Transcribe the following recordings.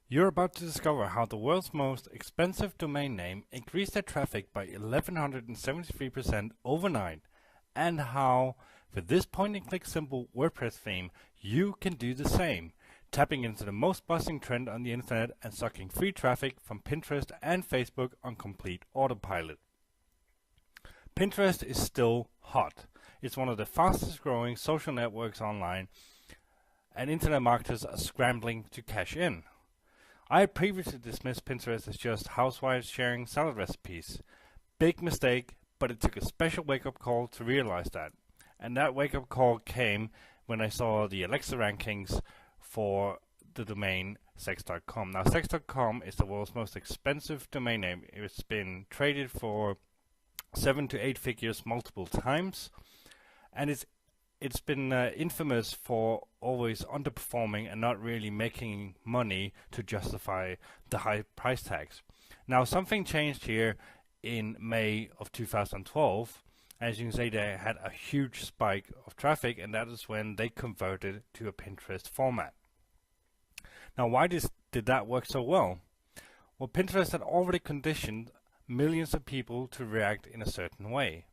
You're about to discover how the world's most expensive domain name increased their traffic by 1173% overnight, and how, with this point-and-click simple WordPress theme, you can do the same, tapping into the most buzzing trend on the internet and sucking free traffic from Pinterest and Facebook on complete autopilot. Pinterest is still hot. It's one of the fastest growing social networks online, and internet marketers are scrambling to cash in. I had previously dismissed Pinterest as just housewives sharing salad recipes. Big mistake, but it took a special wake-up call to realize that. And that wake-up call came when I saw the Alexa rankings for the domain sex.com. Now, sex.com is the world's most expensive domain name. It's been traded for 7 to 8 figures multiple times, and it's been infamous for always underperforming and not really making money to justify the high price tags. Now, something changed here in May of 2012. As you can see, they had a huge spike of traffic, and that is when they converted to a Pinterest format. Now, why did that work so well? Well, Pinterest had already conditioned millions of people to react in a certain way.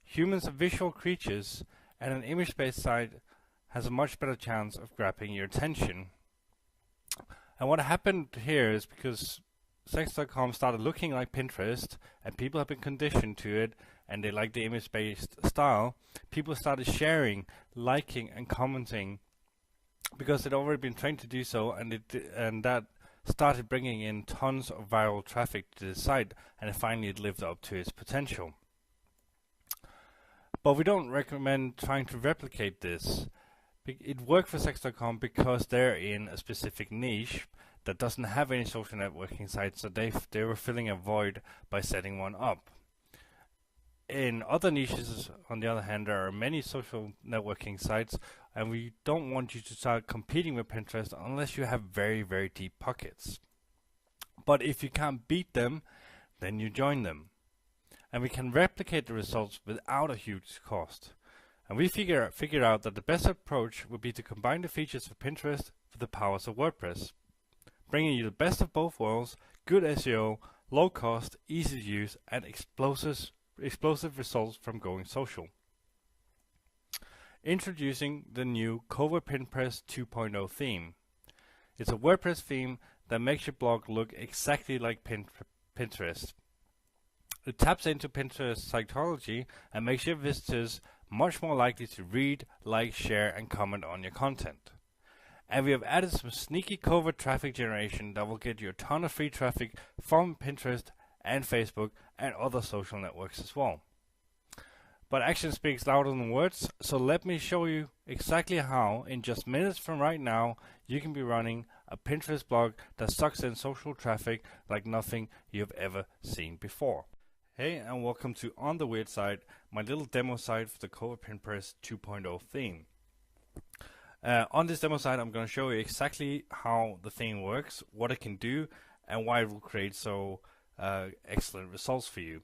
Humans are visual creatures, and an image-based site has a much better chance of grabbing your attention. And what happened here is because sex.com started looking like Pinterest, and people have been conditioned to it, and they like the image-based style, people started sharing, liking, and commenting because they'd already been trained to do so, and that started bringing in tons of viral traffic to the site, and finally it lived up to its potential. But we don't recommend trying to replicate this. It worked for sex.com because they're in a specific niche that doesn't have any social networking sites, so they were filling a void by setting one up. In other niches, on the other hand, there are many social networking sites, and we don't want you to start competing with Pinterest unless you have very, very deep pockets. But if you can't beat them, then you join them. And we can replicate the results without a huge cost. And we figured out that the best approach would be to combine the features of Pinterest with the powers of WordPress, bringing you the best of both worlds: good SEO, low cost, easy to use, and explosive results from going social. Introducing the new Covert Pinterest 2.0 theme. It's a WordPress theme that makes your blog look exactly like Pinterest. It taps into Pinterest psychology and makes your visitors much more likely to read, like, share, and comment on your content. And we have added some sneaky covert traffic generation that will get you a ton of free traffic from Pinterest and Facebook and other social networks as well. But action speaks louder than words, so let me show you exactly how, in just minutes from right now, you can be running a Pinterest blog that sucks in social traffic like nothing you've ever seen before. Hey, and welcome to On the Weird Side, my little demo site for the Covert Pinterest 2.0 theme. On this demo site, I'm going to show you exactly how the theme works, what it can do, and why it will create so excellent results for you.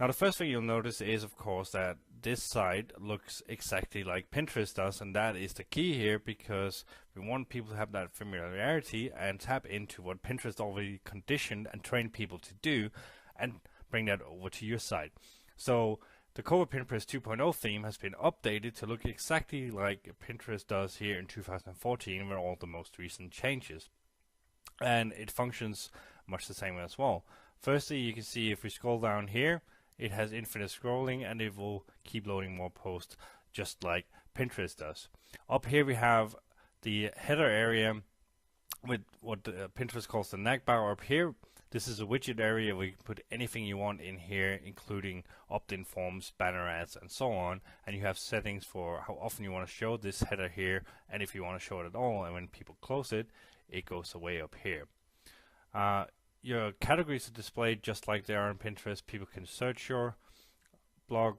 Now, the first thing you'll notice is, of course, that this site looks exactly like Pinterest does, and that is the key here, because we want people to have that familiarity and tap into what Pinterest already conditioned and trained people to do, and bring that over to your site. So the Covert Pinterest 2.0 theme has been updated to look exactly like Pinterest does here in 2014 with all the most recent changes. And it functions much the same as well. Firstly, you can see if we scroll down here, it has infinite scrolling, and it will keep loading more posts just like Pinterest does. Up here we have the header area with what Pinterest calls the navbar. Up here, this is a widget area where you can put anything you want in here, including opt-in forms, banner ads, and so on. And you have settings for how often you want to show this header here, and if you want to show it at all. And when people close it, it goes away up here. Your categories are displayed just like they are on Pinterest. People can search your blog,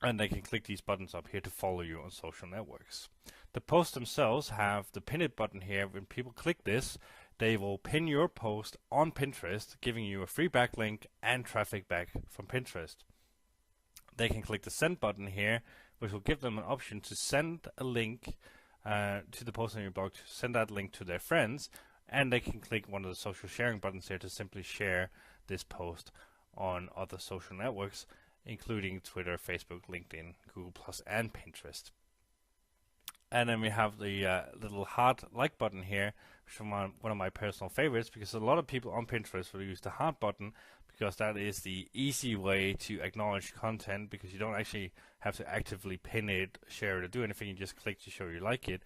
and they can click these buttons up here to follow you on social networks. The posts themselves have the pin it button here. When people click this, they will pin your post on Pinterest, giving you a free backlink and traffic back from Pinterest. They can click the send button here, which will give them an option to send a link to the post on your blog, to send that link to their friends, and they can click one of the social sharing buttons here to simply share this post on other social networks, including Twitter, Facebook, LinkedIn, Google+, and Pinterest. And then we have the little heart like button here, which is one of my personal favorites, because a lot of people on Pinterest will use the heart button because that is the easy way to acknowledge content, because you don't actually have to actively pin it, share it, or do anything. You just click to show you like it.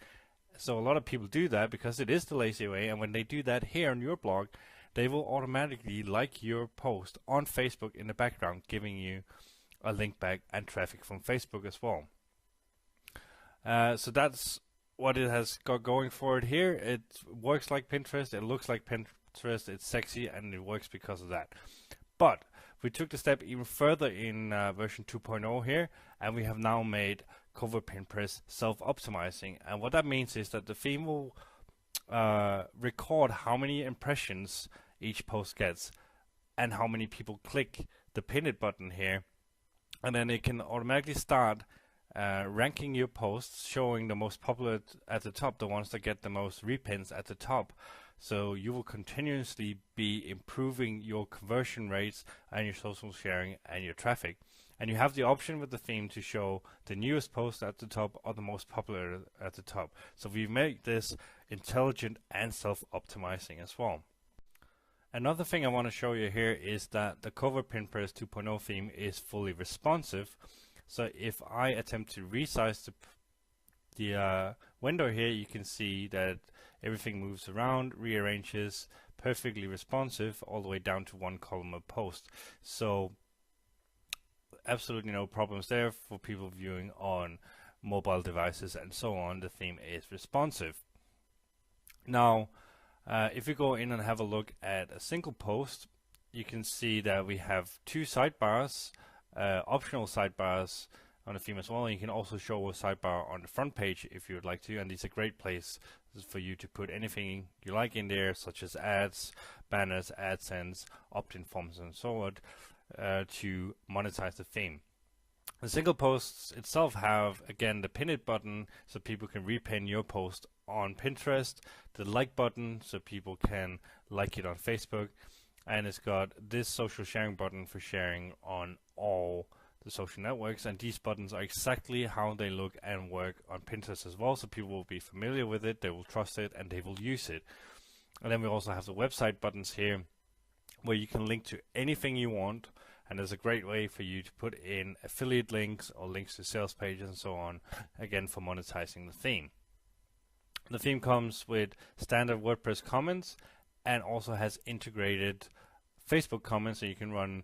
So a lot of people do that because it is the lazy way, and when they do that here on your blog, they will automatically like your post on Facebook in the background, giving you a link back and traffic from Facebook as well. So that's what it has got going for it here. It works like Pinterest, it looks like Pinterest, it's sexy, and it works because of that. But we took the step even further in version 2.0 here, and we have now made Covert Pinterest self-optimizing. And what that means is that the theme will record how many impressions each post gets and how many people click the pin it button here, and then it can automatically start ranking your posts, showing the most popular at the top, the ones that get the most repins at the top. So you will continuously be improving your conversion rates and your social sharing and your traffic. And you have the option with the theme to show the newest post at the top or the most popular at the top. So we make this intelligent and self-optimizing as well. Another thing I want to show you here is that the Covert Pinterest 2.0 theme is fully responsive. So if I attempt to resize the window here, you can see that everything moves around, rearranges, perfectly responsive, all the way down to one column of post. So absolutely no problems there for people viewing on mobile devices and so on. The theme is responsive. Now, if we go in and have a look at a single post, you can see that we have two sidebars, optional sidebars on the theme as well. And you can also show a sidebar on the front page if you would like to, and these are great places for you to put anything you like in there, such as ads, banners, AdSense, opt-in forms, and so on, to monetize the theme. The single posts itself have, again, the pin it button so people can repin your post on Pinterest, the like button so people can like it on Facebook, and it's got this social sharing button for sharing on all the social networks. And these buttons are exactly how they look and work on Pinterest as well, so people will be familiar with it, they will trust it, and they will use it. And then we also have the website buttons here where you can link to anything you want, and there's a great way for you to put in affiliate links or links to sales pages and so on, again for monetizing the theme. The theme comes with standard WordPress comments and also has integrated Facebook comments, so you can run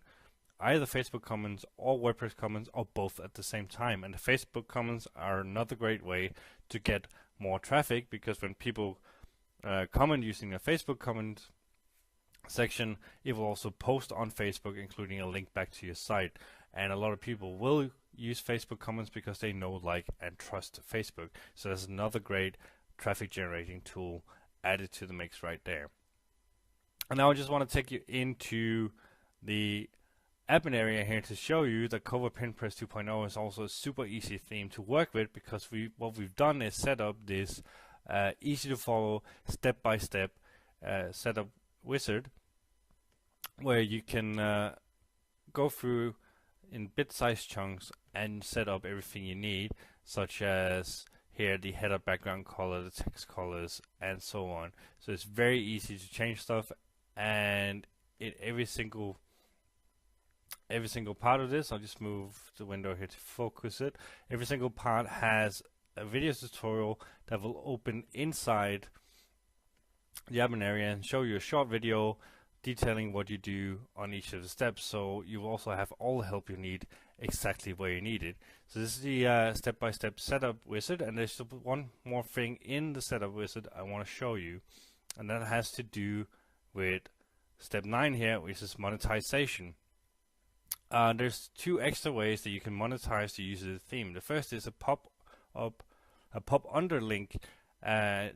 either Facebook comments or WordPress comments or both at the same time. And the Facebook comments are another great way to get more traffic, because when people comment using the Facebook comment section, it will also post on Facebook, including a link back to your site. And a lot of people will use Facebook comments because they know, like, and trust Facebook. So that's another great traffic generating tool added to the mix right there. And now I just want to take you into the admin area here to show you that Covert Pinterest 2.0 is also a super easy theme to work with, because what we've done is set up this easy to follow step-by-step setup wizard, where you can go through in bit-sized chunks and set up everything you need, such as here the header background color, the text colors, and so on. So it's very easy to change stuff, and every single part of this, I'll just move the window here to focus it. Every single part has a video tutorial that will open inside the admin area and show you a short video detailing what you do on each of the steps, so you will also have all the help you need exactly where you need it. So this is the step-by-step setup wizard, and there's one more thing in the setup wizard I want to show you, and that has to do with step 9 here, which is monetization. There's two extra ways that you can monetize the use of the theme. The first is a pop under link.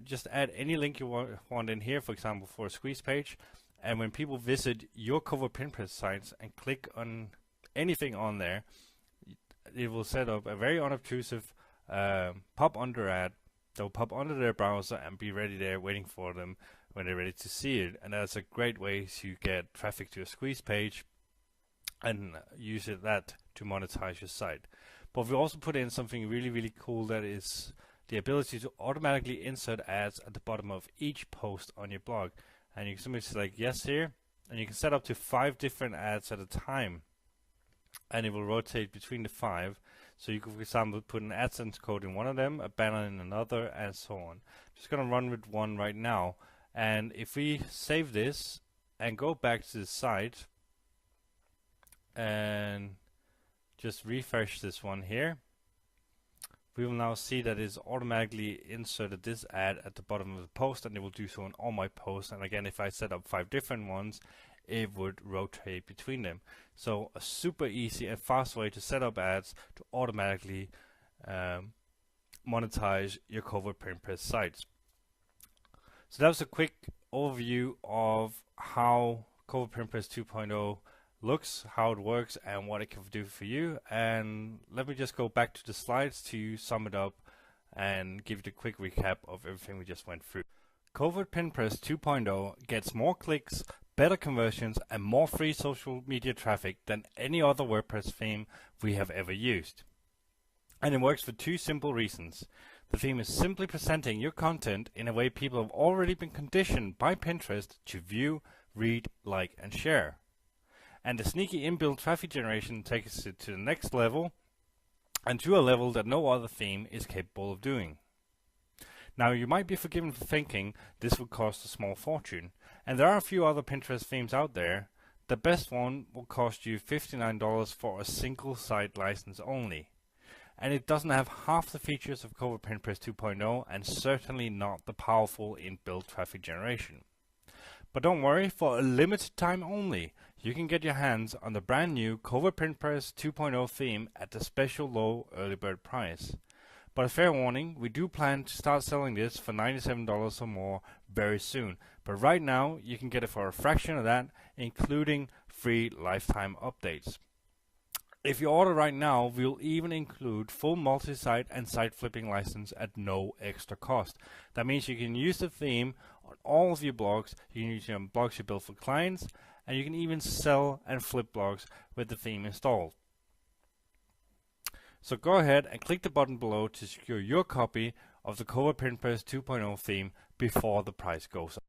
Just add any link you want in here, for example, for a squeeze page, and when people visit your Covert Pinterest sites and click on anything on there, it will set up a very unobtrusive pop under ad that will pop under their browser and be ready there waiting for them when they're ready to see it. And that's a great way to get traffic to a squeeze page and use that to monetize your site. But we also put in something really, really cool, that is the ability to automatically insert ads at the bottom of each post on your blog. And you can simply select yes here, and you can set up to 5 different ads at a time, and it will rotate between the 5. So you can, for example, put an AdSense code in one of them, a banner in another, and so on. Just gonna run with one right now, and if we save this and go back to the site and just refresh this one here, we will now see that it's automatically inserted this ad at the bottom of the post, and it will do so on all my posts. And again, if I set up 5 different ones, it would rotate between them. So a super easy and fast way to set up ads to automatically monetize your Covert print press sites. So that was a quick overview of how Covert print press 2.0 looks, how it works, and what it can do for you. And let me just go back to the slides to sum it up and give you a quick recap of everything we just went through. Covert print press 2.0 gets more clicks, better conversions, and more free social media traffic than any other WordPress theme we have ever used. And it works for 2 simple reasons. The theme is simply presenting your content in a way people have already been conditioned by Pinterest to view, read, like, and share. And the sneaky inbuilt traffic generation takes it to the next level, and to a level that no other theme is capable of doing. Now, you might be forgiven for thinking this would cost a small fortune, and there are a few other Pinterest themes out there. The best one will cost you $59 for a single site license only, and it doesn't have half the features of Covert print press 2.0, and certainly not the powerful inbuilt traffic generation. But don't worry, for a limited time only, you can get your hands on the brand new Covert print press 2.0 theme at the special low early bird price. But a fair warning, we do plan to start selling this for $97 or more very soon. But right now, you can get it for a fraction of that, including free lifetime updates. If you order right now, we'll even include full multi-site and site flipping license at no extra cost. That means you can use the theme on all of your blogs. You can use it on blogs you build for clients, and you can even sell and flip blogs with the theme installed. So go ahead and click the button below to secure your copy of the Covert print press 2.0 theme before the price goes up.